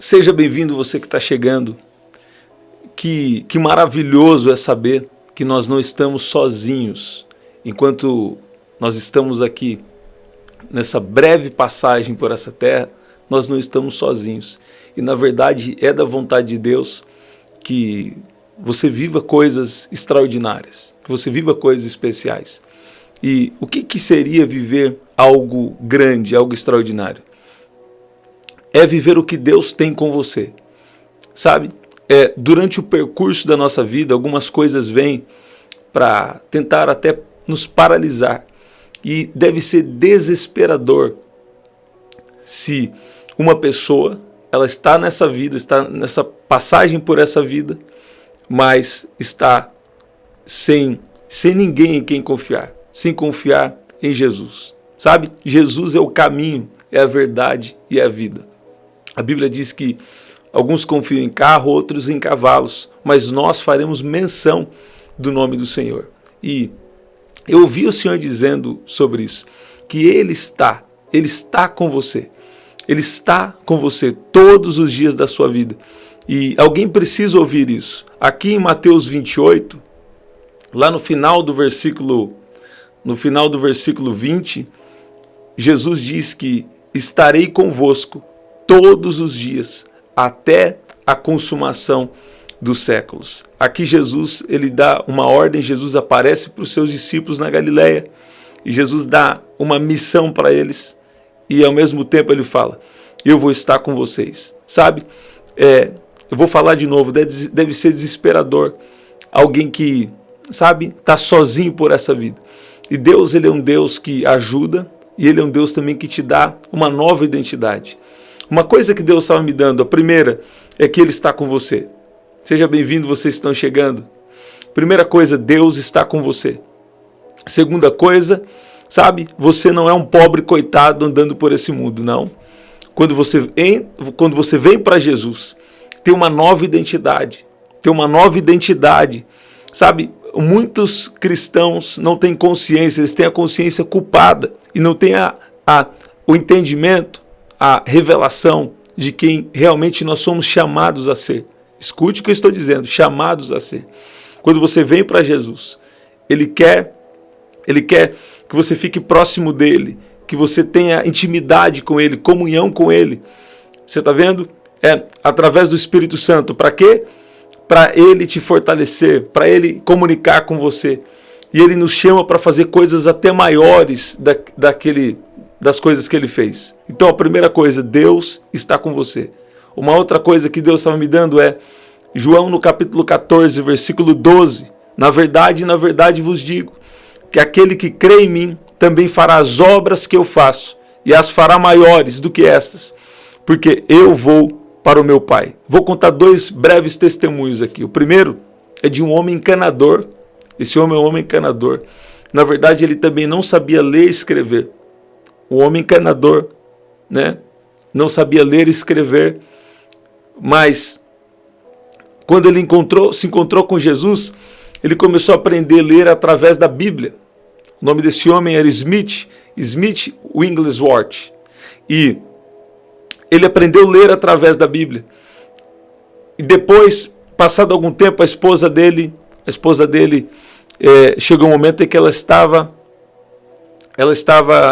Seja bem-vindo você que está chegando. Que maravilhoso é saber que nós não estamos sozinhos. Enquanto nós estamos aqui nessa breve passagem por essa terra, nós não estamos sozinhos. E na verdade é da vontade de Deus que você viva coisas extraordinárias, que você viva coisas especiais. E o que seria viver algo grande, algo extraordinário? É viver o que Deus tem com você, sabe? Durante o percurso da nossa vida, algumas coisas vêm para tentar até nos paralisar. E deve ser desesperador se uma pessoa, ela está nessa vida, está nessa passagem por essa vida, mas está sem ninguém em quem confiar, sem confiar em Jesus, sabe? Jesus é o caminho, é a verdade e é a vida. A Bíblia diz que alguns confiam em carro, outros em cavalos, mas nós faremos menção do nome do Senhor. E eu ouvi o Senhor dizendo sobre isso, que Ele está com você. Ele está com você todos os dias da sua vida. E alguém precisa ouvir isso. Aqui em Mateus 28, lá no final do versículo 20, Jesus diz que estarei convosco todos os dias, até a consumação dos séculos. Aqui Jesus, ele dá uma ordem, Jesus aparece para os seus discípulos na Galileia, e Jesus dá uma missão para eles, e ao mesmo tempo ele fala, eu vou estar com vocês. Sabe, eu vou falar de novo, deve ser desesperador, alguém que, sabe, está sozinho por essa vida. E Deus, ele é um Deus que ajuda, e ele é um Deus também que te dá uma nova identidade. Uma coisa que Deus estava me dando, a primeira é que Ele está com você. Seja bem-vindo, vocês estão chegando. Primeira coisa, Deus está com você. Segunda coisa, sabe, você não é um pobre coitado andando por esse mundo, não. Quando você vem para Jesus, tem uma nova identidade. Sabe, muitos cristãos não têm consciência, eles têm a consciência culpada e não têm o entendimento, a revelação de quem realmente nós somos chamados a ser. Escute o que eu estou dizendo, chamados a ser. Quando você vem para Jesus, Ele quer que você fique próximo dEle, que você tenha intimidade com Ele, comunhão com Ele. Você está vendo? Através do Espírito Santo. Para quê? Para Ele te fortalecer, para Ele comunicar com você. E Ele nos chama para fazer coisas até maiores das coisas que Ele fez. Então a primeira coisa, Deus está com você. Uma outra coisa que Deus estava me dando é João no capítulo 14, versículo 12. Na verdade vos digo, que aquele que crê em mim também fará as obras que eu faço, e as fará maiores do que estas, porque eu vou para o meu Pai. Vou contar dois breves testemunhos aqui. O primeiro é de um homem encanador. Esse homem é um homem encanador. Na verdade, ele também não sabia ler e escrever. O homem encanador, né? Não sabia ler e escrever, mas quando ele se encontrou com Jesus, ele começou a aprender a ler através da Bíblia. O nome desse homem era Smith Wigglesworth. E ele aprendeu a ler através da Bíblia. E depois, passado algum tempo, a esposa dele chegou um momento em que ela estava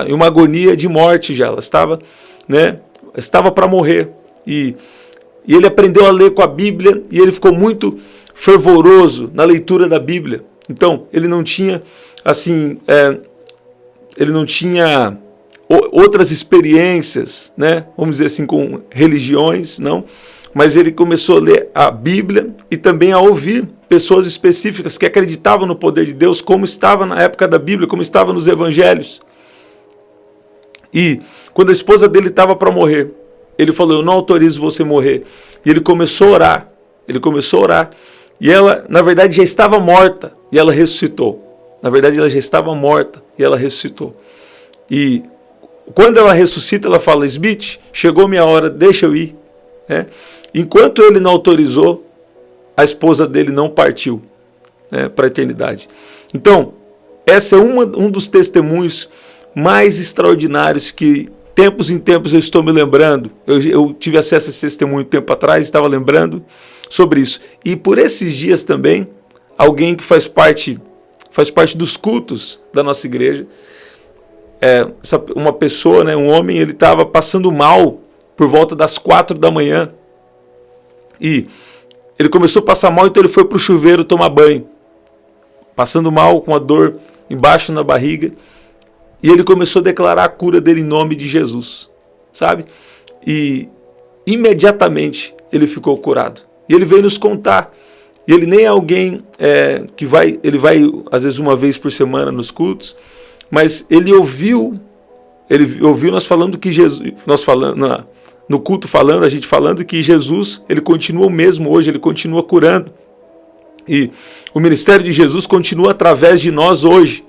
em uma agonia de morte já. Ela estava para morrer. E ele aprendeu a ler com a Bíblia e ele ficou muito fervoroso na leitura da Bíblia. Então, ele não tinha outras experiências, né? Vamos dizer assim, com religiões, não. Mas ele começou a ler a Bíblia e também a ouvir pessoas específicas que acreditavam no poder de Deus, como estava na época da Bíblia, como estava nos evangelhos. E quando a esposa dele estava para morrer, ele falou, eu não autorizo você morrer. E ele começou a orar. E ela, na verdade, já estava morta e ela ressuscitou. E quando ela ressuscita, ela fala, Smith, chegou minha hora, deixa eu ir. Enquanto ele não autorizou, a esposa dele não partiu, para a eternidade. Então, esse é um dos testemunhos mais extraordinários que tempos em tempos eu estou me lembrando, eu tive acesso a esse testemunho tempo atrás, estava lembrando sobre isso. E por esses dias também, alguém que faz parte dos cultos da nossa igreja, uma pessoa, né, um homem, ele estava passando mal por volta das 4 da manhã. E ele começou a passar mal, então ele foi para o chuveiro tomar banho. Passando mal, com a dor embaixo na barriga. E ele começou a declarar a cura dele em nome de Jesus. Sabe? E imediatamente ele ficou curado. E ele veio nos contar. E ele nem é alguém ele vai às vezes uma vez por semana nos cultos, mas ele ouviu nós falando que Jesus, nós falando no culto falando, a gente falando que Jesus, ele continua o mesmo hoje, ele continua curando. E o ministério de Jesus continua através de nós hoje.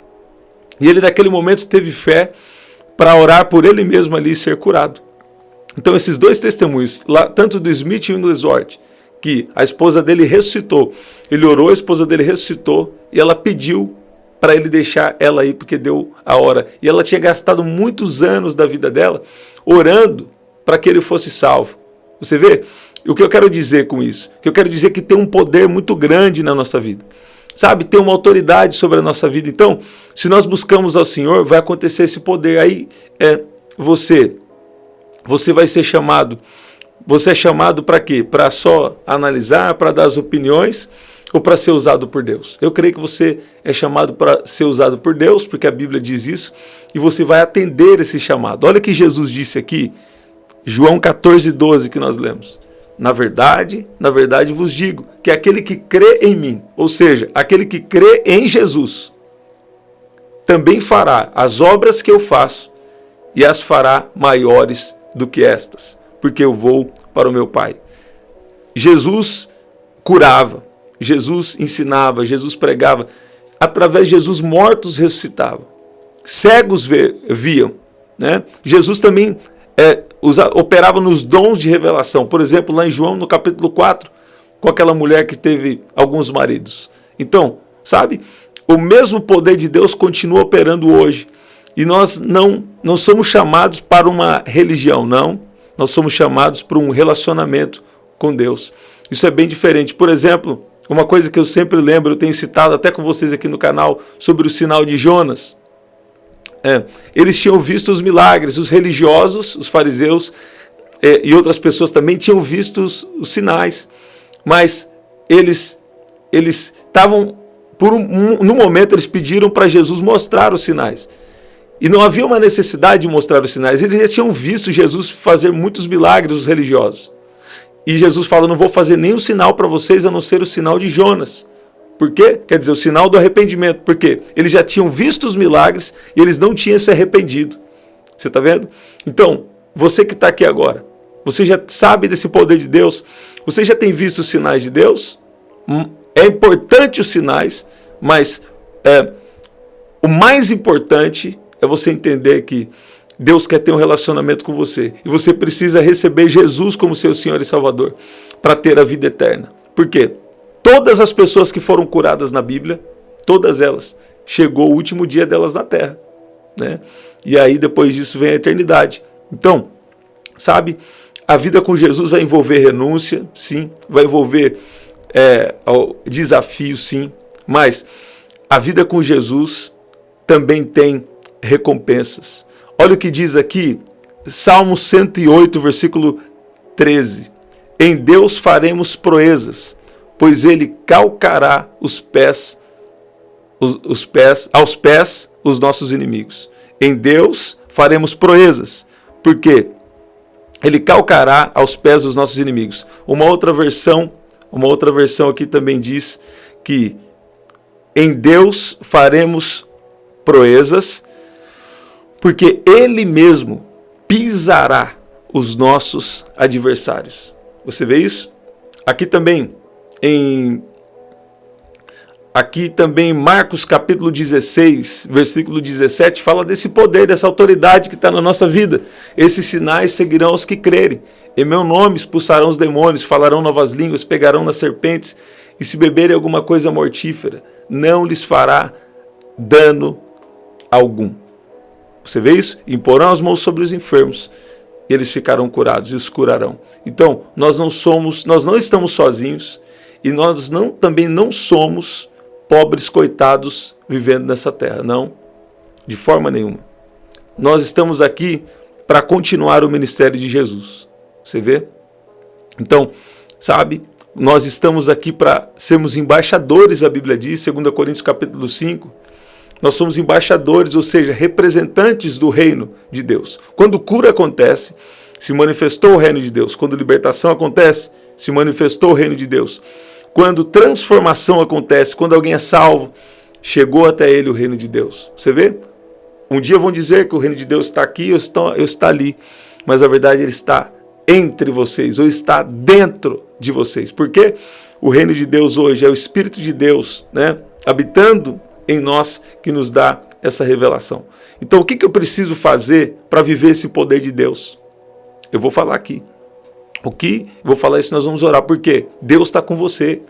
E ele naquele momento teve fé para orar por ele mesmo ali e ser curado. Então esses dois testemunhos, lá, tanto do Smith Wigglesworth, que a esposa dele ressuscitou, ele orou, a esposa dele ressuscitou e ela pediu para ele deixar ela aí porque deu a hora. E ela tinha gastado muitos anos da vida dela orando para que ele fosse salvo. Você vê? O que eu quero dizer com isso? Que eu quero dizer que tem um poder muito grande na nossa vida. Sabe? Tem uma autoridade sobre a nossa vida. Então, se nós buscamos ao Senhor, vai acontecer esse poder. Aí você vai ser chamado. Você é chamado para quê? Para só analisar, para dar as opiniões ou para ser usado por Deus? Eu creio que você é chamado para ser usado por Deus, porque a Bíblia diz isso, e você vai atender esse chamado. Olha o que Jesus disse aqui, João 14:12 que nós lemos. Na verdade vos digo, que aquele que crê em mim, ou seja, aquele que crê em Jesus, também fará as obras que eu faço, e as fará maiores do que estas, porque eu vou para o meu Pai. Jesus curava, Jesus ensinava, Jesus pregava, através de Jesus mortos ressuscitavam, cegos viam, né? Jesus também operava nos dons de revelação. Por exemplo, lá em João, no capítulo 4, com aquela mulher que teve alguns maridos. Então, sabe, o mesmo poder de Deus continua operando hoje. E nós não somos chamados para uma religião, não. Nós somos chamados para um relacionamento com Deus. Isso é bem diferente. Por exemplo, uma coisa que eu sempre lembro, eu tenho citado até com vocês aqui no canal, sobre o sinal de Jonas. Eles tinham visto os milagres, os religiosos, os fariseus e outras pessoas também tinham visto os sinais, mas eles estavam, no momento eles pediram para Jesus mostrar os sinais, e não havia uma necessidade de mostrar os sinais, eles já tinham visto Jesus fazer muitos milagres, os religiosos, e Jesus fala, não vou fazer nenhum sinal para vocês a não ser o sinal de Jonas. Por quê? Quer dizer, o sinal do arrependimento. Por quê? Eles já tinham visto os milagres e eles não tinham se arrependido. Você está vendo? Então, você que está aqui agora, você já sabe desse poder de Deus? Você já tem visto os sinais de Deus? É importante os sinais, mas o mais importante é você entender que Deus quer ter um relacionamento com você. E você precisa receber Jesus como seu Senhor e Salvador para ter a vida eterna. Por quê? Todas as pessoas que foram curadas na Bíblia, todas elas, chegou o último dia delas na terra, né? E aí depois disso vem a eternidade. Então, sabe, a vida com Jesus vai envolver renúncia, sim, vai envolver desafio, sim, mas a vida com Jesus também tem recompensas. Olha o que diz aqui, Salmo 108, versículo 13. Em Deus faremos proezas, pois ele calcará aos pés os nossos inimigos. Em Deus faremos proezas, porque ele calcará aos pés os nossos inimigos. Uma outra versão aqui também diz que em Deus faremos proezas, porque ele mesmo pisará os nossos adversários. Você vê isso? Aqui também em Marcos capítulo 16, versículo 17, fala desse poder, dessa autoridade que está na nossa vida. Esses sinais seguirão os que crerem. Em meu nome expulsarão os demônios, falarão novas línguas, pegarão nas serpentes, e se beberem alguma coisa mortífera, não lhes fará dano algum. Você vê isso? Imporão as mãos sobre os enfermos, eles ficarão curados e os curarão. Então, nós não estamos sozinhos e nós também não somos pobres coitados vivendo nessa terra, não, de forma nenhuma. Nós estamos aqui para continuar o ministério de Jesus. Você vê? Então, sabe, nós estamos aqui para sermos embaixadores, a Bíblia diz, 2 Coríntios capítulo 5, nós somos embaixadores, ou seja, representantes do reino de Deus. Quando cura acontece, se manifestou o reino de Deus. Quando libertação acontece, se manifestou o reino de Deus. Quando transformação acontece, quando alguém é salvo, chegou até ele o reino de Deus. Você vê? Um dia vão dizer que o reino de Deus está aqui ou está ali, mas a verdade ele está entre vocês, ou está dentro de vocês. Porque o reino de Deus hoje é o Espírito de Deus, né, habitando em nós, que nos dá essa revelação. Então, o que eu preciso fazer para viver esse poder de Deus? Eu vou falar aqui. Vou falar isso, nós vamos orar. Por quê? Deus está com você.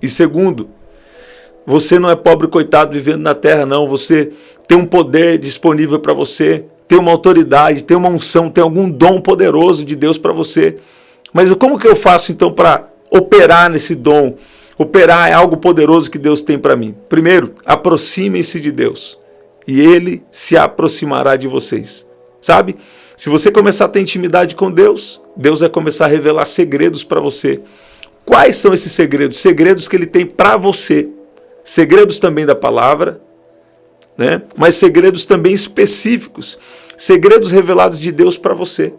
E segundo, você não é pobre coitado vivendo na terra, não. Você tem um poder disponível para você, tem uma autoridade, tem uma unção, tem algum dom poderoso de Deus para você. Mas como que eu faço então para operar nesse dom? Operar é algo poderoso que Deus tem para mim. Primeiro, aproximem-se de Deus e Ele se aproximará de vocês. Sabe? Se você começar a ter intimidade com Deus, Deus vai começar a revelar segredos para você. Quais são esses segredos? Segredos que Ele tem para você. Segredos também da palavra, né? Mas segredos também específicos. Segredos revelados de Deus para você.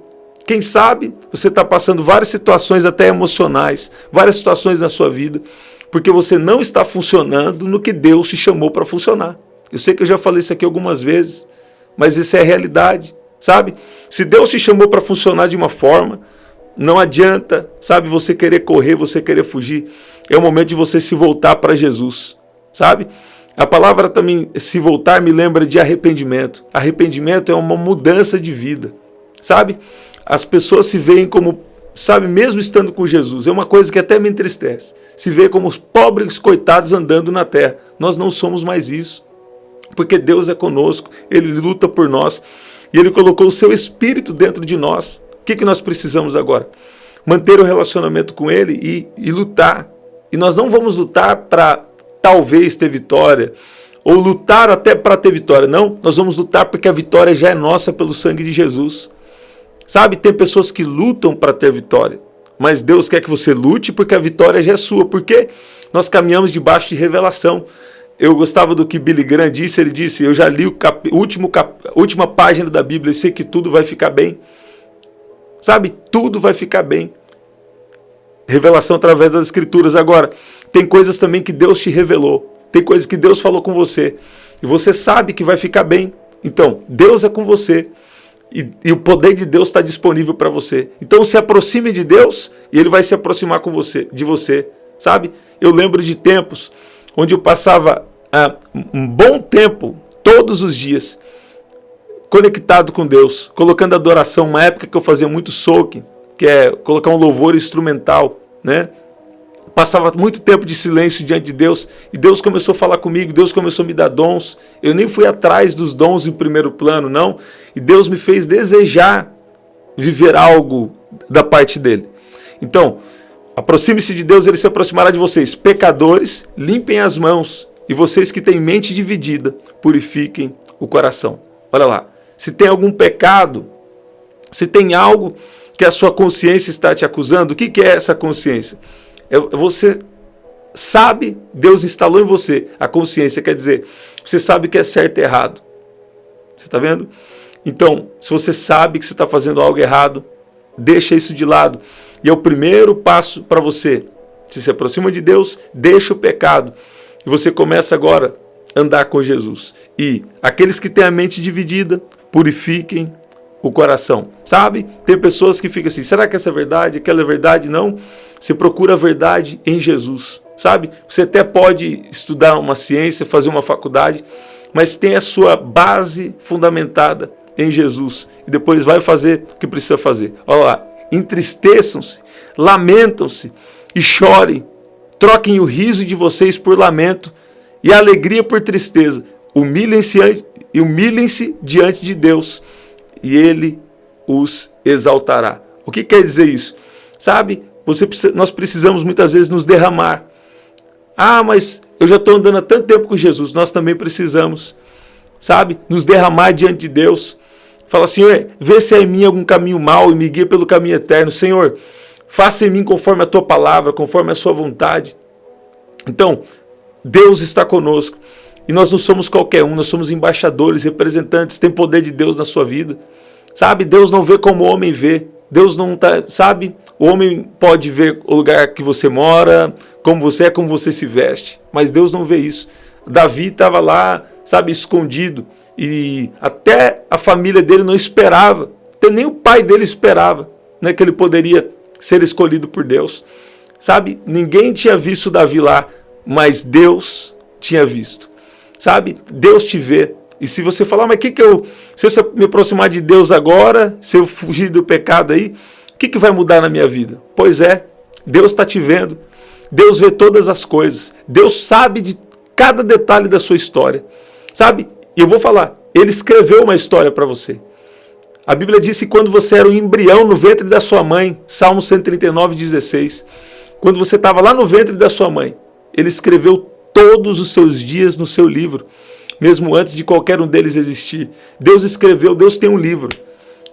Quem sabe você está passando várias situações até emocionais, várias situações na sua vida, porque você não está funcionando no que Deus te chamou para funcionar. Eu sei que eu já falei isso aqui algumas vezes, mas isso é a realidade, sabe? Se Deus te chamou para funcionar de uma forma, não adianta, sabe, você querer correr, você querer fugir. É o momento de você se voltar para Jesus, sabe? A palavra também, se voltar, me lembra de arrependimento. Arrependimento é uma mudança de vida, sabe? As pessoas se veem como, sabe, mesmo estando com Jesus, é uma coisa que até me entristece. Se vê como os pobres coitados andando na terra. Nós não somos mais isso, porque Deus é conosco, Ele luta por nós e Ele colocou o seu Espírito dentro de nós. O que nós precisamos agora? Manter o relacionamento com Ele e lutar. E nós não vamos lutar para talvez ter vitória, ou lutar até para ter vitória. Não, nós vamos lutar porque a vitória já é nossa pelo sangue de Jesus. Sabe, tem pessoas que lutam para ter vitória, mas Deus quer que você lute porque a vitória já é sua, porque nós caminhamos debaixo de revelação. Eu gostava do que Billy Graham disse, ele disse, eu já li a última página da Bíblia, eu sei que tudo vai ficar bem. Sabe, tudo vai ficar bem. Revelação através das Escrituras. Agora, tem coisas também que Deus te revelou, tem coisas que Deus falou com você, e você sabe que vai ficar bem. Então, Deus é com você. E o poder de Deus está disponível para você. Então se aproxime de Deus e Ele vai se aproximar de você. Sabe? Eu lembro de tempos onde eu passava um bom tempo, todos os dias, conectado com Deus, colocando adoração. Uma época que eu fazia muito soaking, que é colocar um louvor instrumental, né? Passava muito tempo de silêncio diante de Deus, e Deus começou a falar comigo, Deus começou a me dar dons. Eu nem fui atrás dos dons em primeiro plano, não. E Deus me fez desejar viver algo da parte dele. Então, aproxime-se de Deus, Ele se aproximará de vocês. Pecadores, limpem as mãos. E vocês que têm mente dividida, purifiquem o coração. Olha lá, se tem algum pecado, se tem algo que a sua consciência está te acusando, o que é essa consciência? Você sabe, Deus instalou em você a consciência, quer dizer, você sabe que é certo e errado. Você está vendo? Então, se você sabe que você está fazendo algo errado, deixa isso de lado. E é o primeiro passo para você. Se aproxima de Deus, deixa o pecado. E você começa agora a andar com Jesus. E aqueles que têm a mente dividida, purifiquem o coração. Sabe? Tem pessoas que ficam assim, será que essa é verdade? Aquela é verdade? Não. Você procura a verdade em Jesus. Sabe? Você até pode estudar uma ciência, fazer uma faculdade, mas tem a sua base fundamentada em Jesus. E depois vai fazer o que precisa fazer. Olha lá. Entristeçam-se, lamentam-se e chorem. Troquem o riso de vocês por lamento e a alegria por tristeza. Humilhem-se e humilhem-se diante de Deus, e Ele os exaltará. O que quer dizer isso? Sabe, nós precisamos muitas vezes nos derramar. Ah, mas eu já estou andando há tanto tempo com Jesus. Nós também precisamos, sabe, nos derramar diante de Deus. Fala, Senhor, vê se há em mim algum caminho mau e me guia pelo caminho eterno. Senhor, faça em mim conforme a tua palavra, conforme a sua vontade. Então, Deus está conosco. E nós não somos qualquer um, nós somos embaixadores, representantes, tem poder de Deus na sua vida. Sabe, Deus não vê como o homem vê. Deus não tá, sabe, o homem pode ver o lugar que você mora, como você é, como você se veste. Mas Deus não vê isso. Davi estava lá, sabe, escondido. E até a família dele não esperava. Até nem o pai dele esperava, né, que ele poderia ser escolhido por Deus. Sabe, ninguém tinha visto Davi lá, mas Deus tinha visto. Sabe, Deus te vê. E se você falar, mas se eu me aproximar de Deus agora, se eu fugir do pecado aí, o que vai mudar na minha vida? Pois é, Deus está te vendo. Deus vê todas as coisas. Deus sabe de cada detalhe da sua história. Sabe, e eu vou falar, Ele escreveu uma história para você. A Bíblia diz que quando você era um embrião no ventre da sua mãe, Salmo 139:16, quando você estava lá no ventre da sua mãe, Ele escreveu todos os seus dias no seu livro, mesmo antes de qualquer um deles existir. Deus escreveu, Deus tem um livro.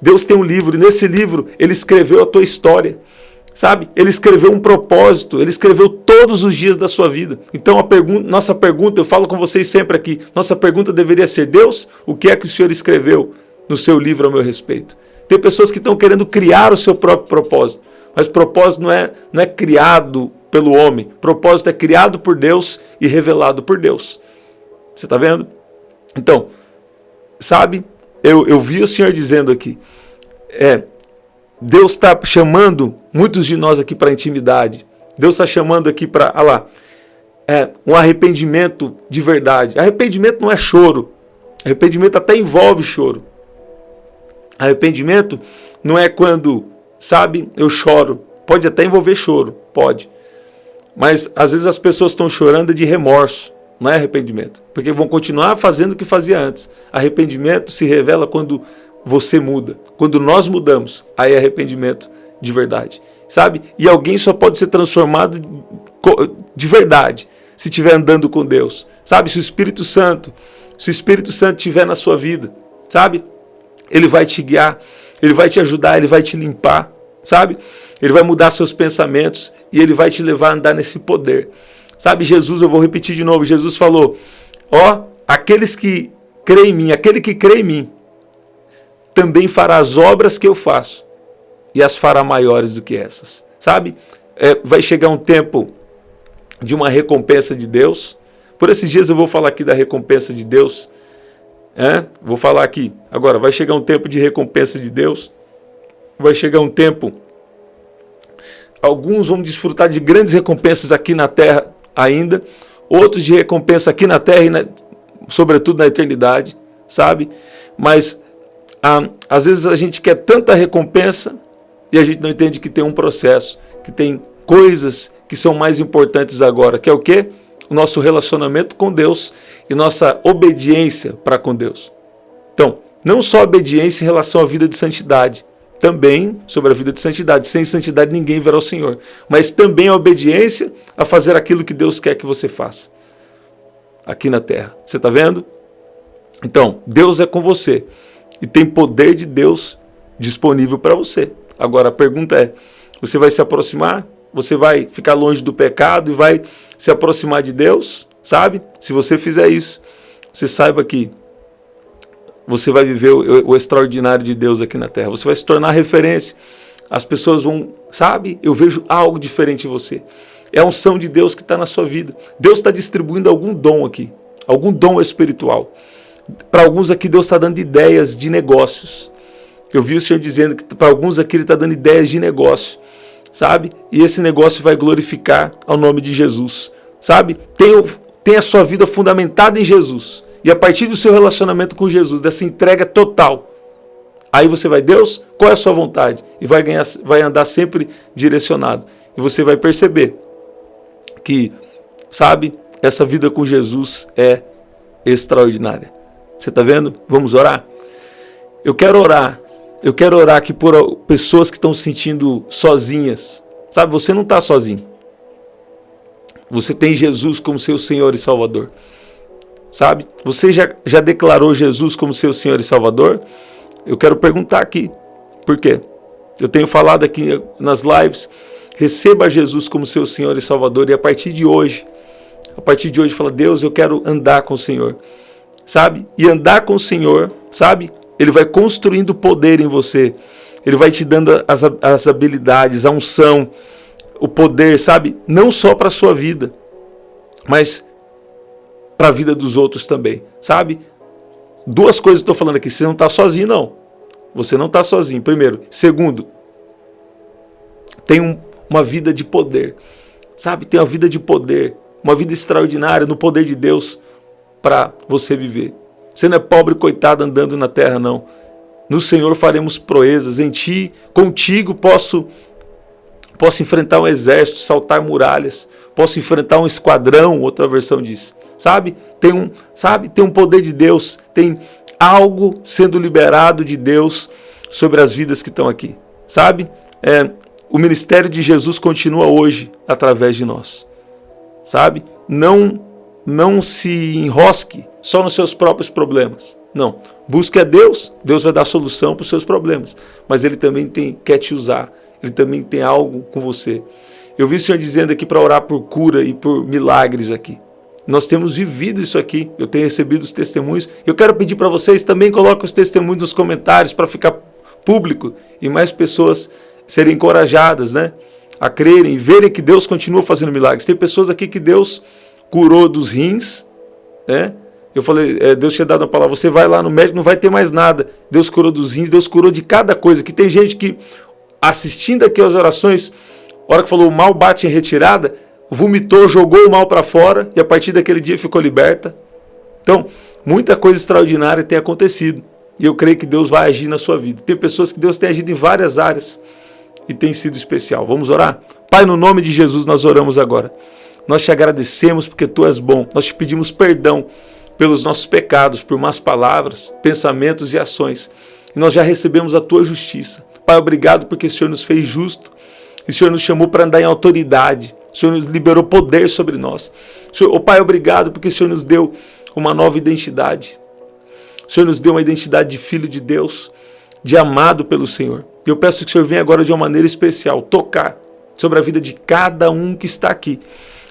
Deus tem um livro, e nesse livro Ele escreveu a tua história. Sabe? Ele escreveu um propósito, Ele escreveu todos os dias da sua vida. Então nossa pergunta, eu falo com vocês sempre aqui, nossa pergunta deveria ser: Deus, o que é que o Senhor escreveu no seu livro a meu respeito? Tem pessoas que estão querendo criar o seu próprio propósito, mas propósito não é criado pelo homem. Propósito é criado por Deus e revelado por Deus. Você está vendo? Então, sabe, eu vi o Senhor dizendo aqui, Deus está chamando muitos de nós aqui para a intimidade. Deus está chamando aqui para, um arrependimento de verdade. Arrependimento não é choro. Arrependimento até envolve choro. Arrependimento não é quando, sabe, eu choro. Pode até envolver choro, pode. Mas às vezes as pessoas estão chorando de remorso. Não é arrependimento, porque vão continuar fazendo o que fazia antes. Arrependimento se revela quando você muda. Quando nós mudamos, aí é arrependimento de verdade. Sabe? E alguém só pode ser transformado de verdade se estiver andando com Deus. Sabe? Se o Espírito Santo estiver na sua vida, sabe? Ele vai te guiar, Ele vai te ajudar, Ele vai te limpar, sabe? Ele vai mudar seus pensamentos e Ele vai te levar a andar nesse poder. Sabe, Jesus, eu vou repetir de novo, Jesus falou, aqueles que creem em mim, aquele que crê em mim, também fará as obras que eu faço, e as fará maiores do que essas. Sabe, vai chegar um tempo de uma recompensa de Deus. Por esses dias eu vou falar aqui da recompensa de Deus. Vou falar aqui, agora, vai chegar um tempo de recompensa de Deus, vai chegar um tempo, alguns vão desfrutar de grandes recompensas aqui na terra, ainda, outros de recompensa aqui na terra e sobretudo na eternidade, sabe? Mas às vezes a gente quer tanta recompensa e a gente não entende que tem um processo, que tem coisas que são mais importantes agora, que é o quê? O nosso relacionamento com Deus e nossa obediência para com Deus. Então, não só obediência em relação à vida de santidade, também sobre a vida de santidade. Sem santidade ninguém verá o Senhor. Mas também a obediência a fazer aquilo que Deus quer que você faça. Aqui na terra. Você está vendo? Então, Deus é com você. E tem poder de Deus disponível para você. Agora a pergunta é, você vai se aproximar? Você vai ficar longe do pecado e vai se aproximar de Deus? Sabe? Se você fizer isso, você saiba que você vai viver o extraordinário de Deus aqui na terra. Você vai se tornar referência. As pessoas vão, sabe? Eu vejo algo diferente em você. É a unção de Deus que está na sua vida. Deus está distribuindo algum dom aqui. Algum dom espiritual. Para alguns aqui Deus está dando ideias de negócios. Eu vi o Senhor dizendo que para alguns aqui Ele está dando ideias de negócio. Sabe? E esse negócio vai glorificar ao nome de Jesus. Sabe? Tem a sua vida fundamentada em Jesus. E a partir do seu relacionamento com Jesus, dessa entrega total, aí você vai, Deus, qual é a sua vontade? E vai andar sempre direcionado. E você vai perceber que, sabe, essa vida com Jesus é extraordinária. Você está vendo? Vamos orar? Eu quero orar aqui por pessoas que estão se sentindo sozinhas. Sabe, você não está sozinho. Você tem Jesus como seu Senhor e Salvador. Sabe? Você já declarou Jesus como seu Senhor e Salvador? Eu quero perguntar aqui. Por quê? Eu tenho falado aqui nas lives, receba Jesus como seu Senhor e Salvador, e a partir de hoje fala, Deus, eu quero andar com o Senhor, sabe? E andar com o Senhor, sabe? Ele vai construindo poder em você, Ele vai te dando as habilidades, a unção, o poder, sabe? Não só para a sua vida, mas para a vida dos outros também, sabe? Duas coisas que eu estou falando aqui, você não está sozinho não, você não está sozinho, primeiro. Segundo, tem uma vida de poder, sabe? Tem uma vida de poder, uma vida extraordinária no poder de Deus para você viver. Você não é pobre coitado andando na terra, não. No Senhor faremos proezas, em ti, contigo posso enfrentar um exército, saltar muralhas, posso enfrentar um esquadrão, outra versão diz. Sabe? Tem um poder de Deus, tem algo sendo liberado de Deus sobre as vidas que estão aqui. Sabe? O ministério de Jesus continua hoje através de nós. Sabe? Não se enrosque só nos seus próprios problemas. Não. Busque a Deus, Deus vai dar solução para os seus problemas. Mas Ele também quer te usar. Ele também tem algo com você. Eu vi o Senhor dizendo aqui para orar por cura e por milagres aqui. Nós temos vivido isso aqui. Eu tenho recebido os testemunhos. Eu quero pedir para vocês também coloquem os testemunhos nos comentários para ficar público e mais pessoas serem encorajadas, né? A crerem e verem que Deus continua fazendo milagres. Tem pessoas aqui que Deus curou dos rins, né? Eu falei, Deus tinha dado a palavra, você vai lá no médico, não vai ter mais nada. Deus curou dos rins, Deus curou de cada coisa. Que tem gente que, assistindo aqui as orações, a hora que falou o mal bate em retirada, vomitou, jogou o mal para fora e a partir daquele dia ficou liberta. Então, muita coisa extraordinária tem acontecido. E eu creio que Deus vai agir na sua vida. Tem pessoas que Deus tem agido em várias áreas e tem sido especial. Vamos orar? Pai, no nome de Jesus, nós oramos agora. Nós te agradecemos porque Tu és bom. Nós te pedimos perdão pelos nossos pecados, por más palavras, pensamentos e ações. E nós já recebemos a Tua justiça. Pai, obrigado porque o Senhor nos fez justo. E o Senhor nos chamou para andar em autoridade. O Senhor nos liberou poder sobre nós. Senhor, Pai, obrigado porque o Senhor nos deu uma nova identidade. O Senhor nos deu uma identidade de filho de Deus, de amado pelo Senhor. E eu peço que o Senhor venha agora de uma maneira especial, tocar sobre a vida de cada um que está aqui.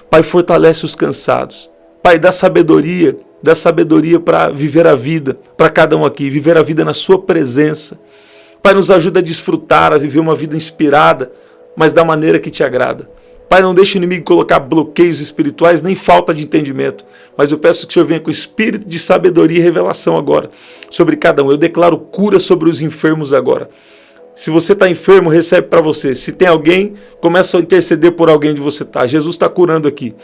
Pai, fortalece os cansados. Pai, dá sabedoria para viver a vida, para cada um aqui, viver a vida na Sua presença. Pai, nos ajuda a desfrutar, a viver uma vida inspirada, mas da maneira que Te agrada. Pai, não deixe o inimigo colocar bloqueios espirituais, nem falta de entendimento. Mas eu peço que o Senhor venha com espírito de sabedoria e revelação agora sobre cada um. Eu declaro cura sobre os enfermos agora. Se você está enfermo, recebe para você. Se tem alguém, começa a interceder por alguém onde você está. Jesus está curando aqui.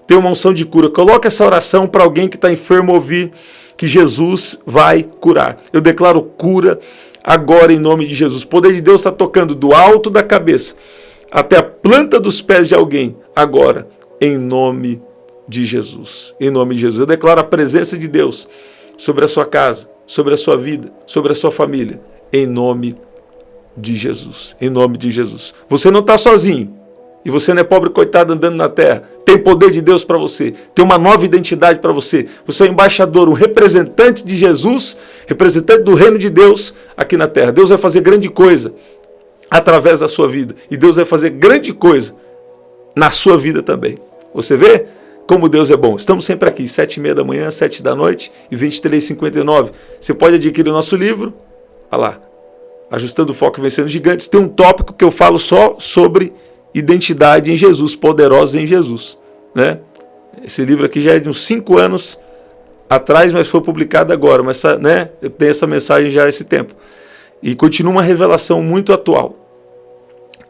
Tem uma unção de cura. Coloque essa oração para alguém que está enfermo ouvir que Jesus vai curar. Eu declaro cura agora em nome de Jesus. O poder de Deus está tocando do alto da cabeça até a planta dos pés de alguém, agora, em nome de Jesus. Em nome de Jesus. Eu declaro a presença de Deus sobre a sua casa, sobre a sua vida, sobre a sua família, em nome de Jesus. Em nome de Jesus. Você não está sozinho. E você não é pobre coitado andando na terra. Tem poder de Deus para você. Tem uma nova identidade para você. Você é um embaixador, um representante de Jesus, representante do reino de Deus aqui na terra. Deus vai fazer grande coisa através da sua vida. E Deus vai fazer grande coisa na sua vida também. Você vê como Deus é bom. Estamos sempre aqui, 7h30 da manhã, 7 da noite e 23h59. Você pode adquirir o nosso livro. Olha lá, Ajustando o Foco e Vencendo Gigantes. Tem um tópico que eu falo só sobre identidade em Jesus, poderosa em Jesus. Né? Esse livro aqui já é de uns 5 anos atrás, mas foi publicado agora. Mas né, eu tenho essa mensagem já há esse tempo. E continua uma revelação muito atual.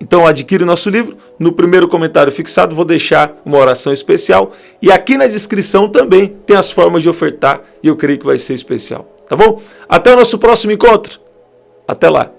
Então adquire o nosso livro. No primeiro comentário fixado vou deixar uma oração especial. E aqui na descrição também tem as formas de ofertar. E eu creio que vai ser especial. Tá bom? Até o nosso próximo encontro. Até lá.